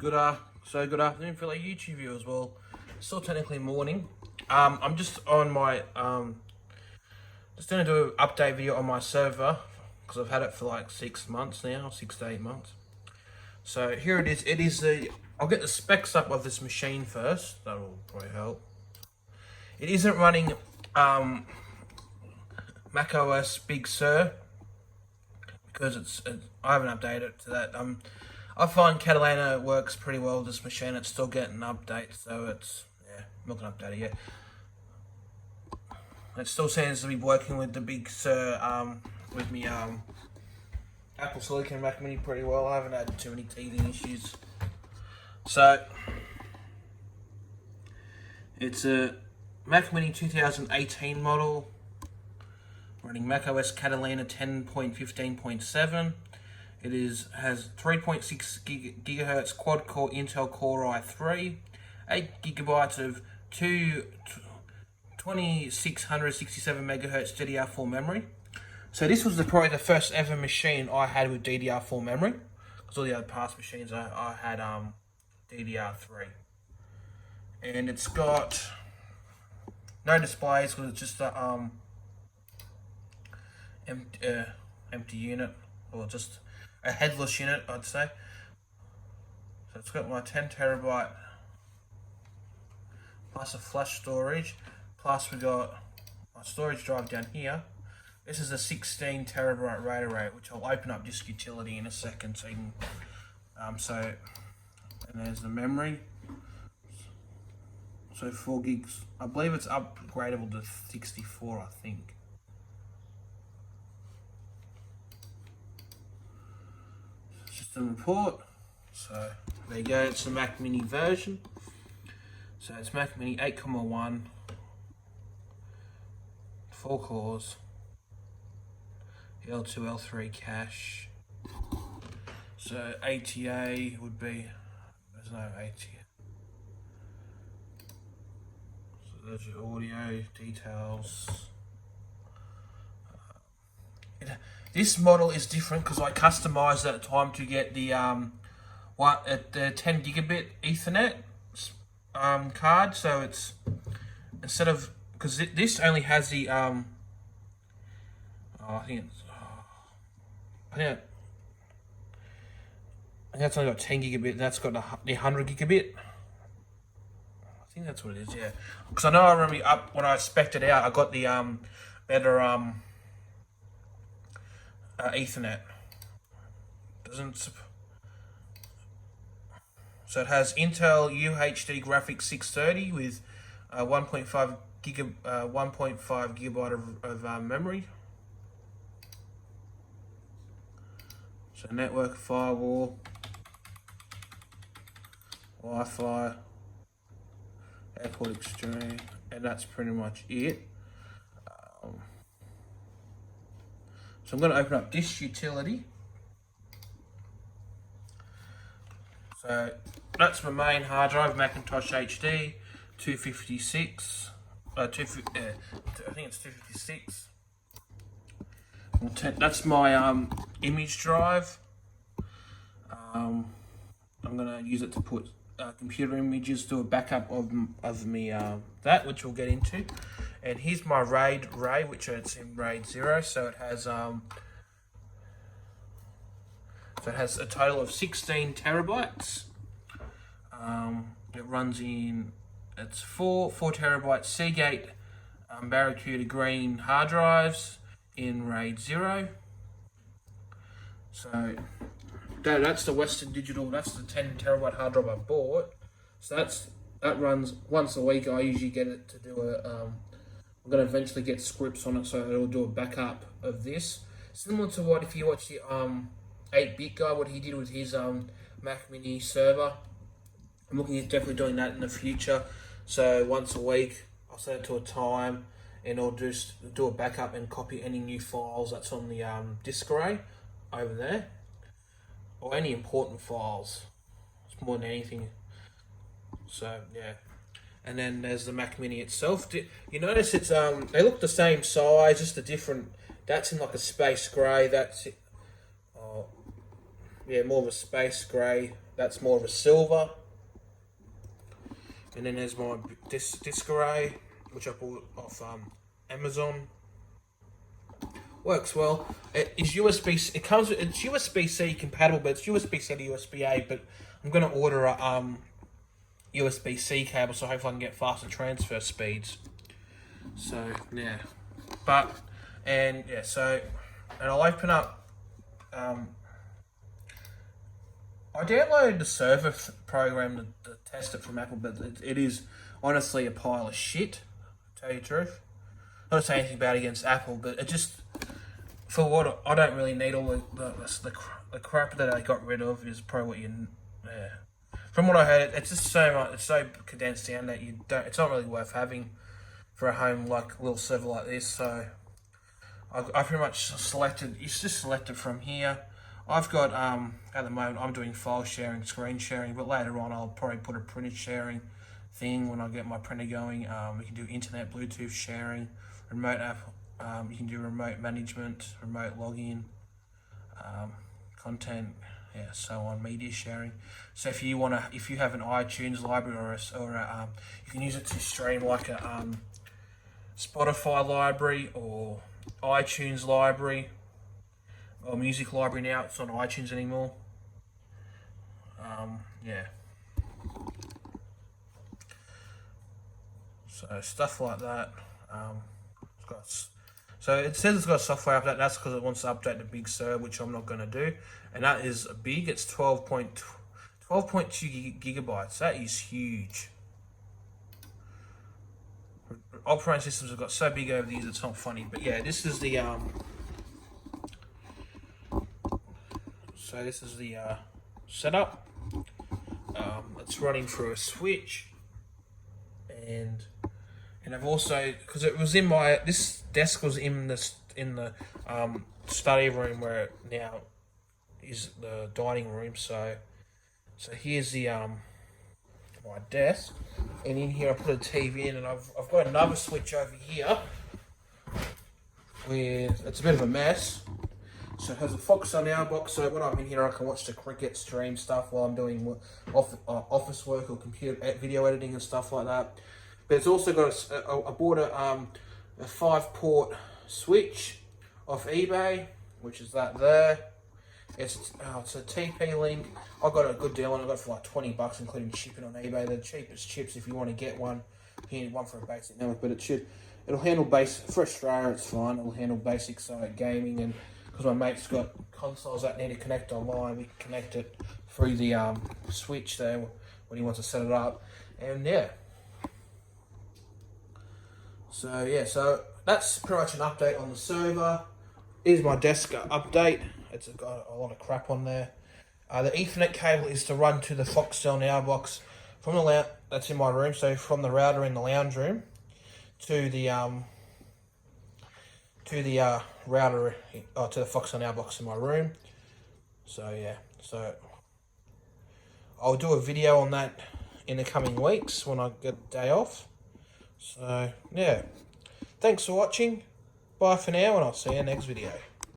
Good afternoon for like YouTube viewers. Well, it's still technically morning. I'm just on my just gonna do an update video on my server because I've had it for like 6 months now, 6 to 8 months. So here it is. It is the I'll get the specs up of this machine first. That will probably help. It isn't running Mac OS Big Sur because I haven't updated it to that. I find Catalina works pretty well with this machine. It's still getting updates, so I'm not gonna update it yet. It still seems to be working with the Big Sur with me Apple Silicon Mac Mini pretty well. I haven't had too many teething issues. So it's a Mac Mini 2018 model running macOS Catalina 10.15.7. It has 3.6 gigahertz quad core Intel Core i3, 8 gigabytes of 2667 megahertz DDR4 memory. So this was probably the first ever machine I had with DDR4 memory, because all the other past machines I had DDR3. And it's got no displays because it's just a empty unit, or just a headless unit, I'd say. So it's got my 10 terabyte plus a flash storage, plus we got my storage drive down here. This is a 16 terabyte RAID array, which I'll open up disk utility in a second, so you can, and there's the memory. So 4 gigs. I believe it's upgradable to 64, I think. System report. So there you go, it's the Mac Mini version. So it's Mac Mini 8,1, 4 cores, L2, L3 cache. So ATA would be, there's no ATA. So there's your audio details. This model is different because I customized at the time to get the the 10 gigabit Ethernet card. So it's instead of, because this only has the I think that's only got 10 gigabit. And that's got the 100 gigabit. I think that's what it is. Yeah, because I know I remember when I spec'd it out, I got the better Ethernet. So it has Intel UHD Graphics 630 with 1.5 gigabyte of memory. So network, firewall, Wi-Fi, airport exchange, and that's pretty much it. So I'm going to open up disk utility. So that's my main hard drive, Macintosh HD 256. I think it's 256. That's my image drive. I'm going to use it to put computer images, do a backup of me that, which we'll get into. And here's my RAID array, which it's in RAID 0. So it has a total of 16 terabytes. It runs in, it's four terabyte Seagate Barracuda Green hard drives in RAID 0. So that's the Western Digital. That's the 10 terabyte hard drive I bought. So that runs once a week. I usually get it to do I'm going to eventually get scripts on it, so it'll do a backup of this. Similar to what, if you watch the 8-bit guy, what he did with his Mac Mini server. I'm looking at definitely doing that in the future. So once a week, I'll set it to a time, and I'll just do a backup and copy any new files that's on the disk array over there, or any important files. It's more than anything. So yeah. And then there's the Mac Mini itself. You notice it's they look the same size, just a different. That's in like a space grey. That's it. yeah, more of a space grey. That's more of a silver. And then there's my Disc-A-Ray, which I bought off Amazon. Works well. It is USB. It comes with, it's USB-C compatible, but it's USB-C to USB-A. But I'm gonna order a USB-C cable, so hopefully I can get faster transfer speeds. So yeah, and I'll open up. I downloaded the server program to test it from Apple, but it is honestly a pile of shit. To tell you the truth, not to say anything bad against Apple, but it just, for what I don't really need all the crap that I got rid of is probably what you. Yeah. From what I heard, it's just so much. It's so condensed down that you don't. It's not really worth having for a home like little server like this. So I pretty much selected. It's just selected from here. I've got at the moment I'm doing file sharing, screen sharing, but later on I'll probably put a printer sharing thing when I get my printer going. We can do internet, Bluetooth sharing, remote app. You can do remote management, remote login, content, yeah, so on, media sharing. So if you have an iTunes library or you can use it to stream like a Spotify library or iTunes library or music library. Now it's not iTunes anymore. Yeah. So stuff like that. So it says it's got a software update. That's because it wants to update the Big Sur, which I'm not going to do. And that is big. It's 12.2 gigabytes. That is huge. Operating systems have got so big over the years, it's not funny. But yeah, this is the setup. It's running through a switch, and I've also, because it was in this desk was in the study room where it now is the dining room. So here's the my desk, and in here I put a TV in, and I've got another switch over here where it's a bit of a mess. So it has a Foxtel Now box, so when I'm in here I can watch the cricket, stream stuff while I'm doing office work or computer video editing and stuff like that. But it's also got I bought a 5-port switch off eBay, which is that there. It's a TP-Link. I got a good deal on it. I got it for like $20, including shipping on eBay. They're the cheapest chips if you want to get one. You need one for a basic network, but it'll handle for Australia. It's fine. It'll handle basic gaming, and because my mate's got consoles that need to connect online, we can connect it through the switch there when he wants to set it up, and yeah. So that's pretty much an update on the server. Here's my desk update. It's got a lot of crap on there. The Ethernet cable is to run to the Foxtel Now box from the that's in my room. So from the router in the lounge room to the router to the Foxtel Now box in my room. So yeah, so I'll do a video on that in the coming weeks when I get a day off. So yeah, thanks for watching. Bye for now, and I'll see you next video.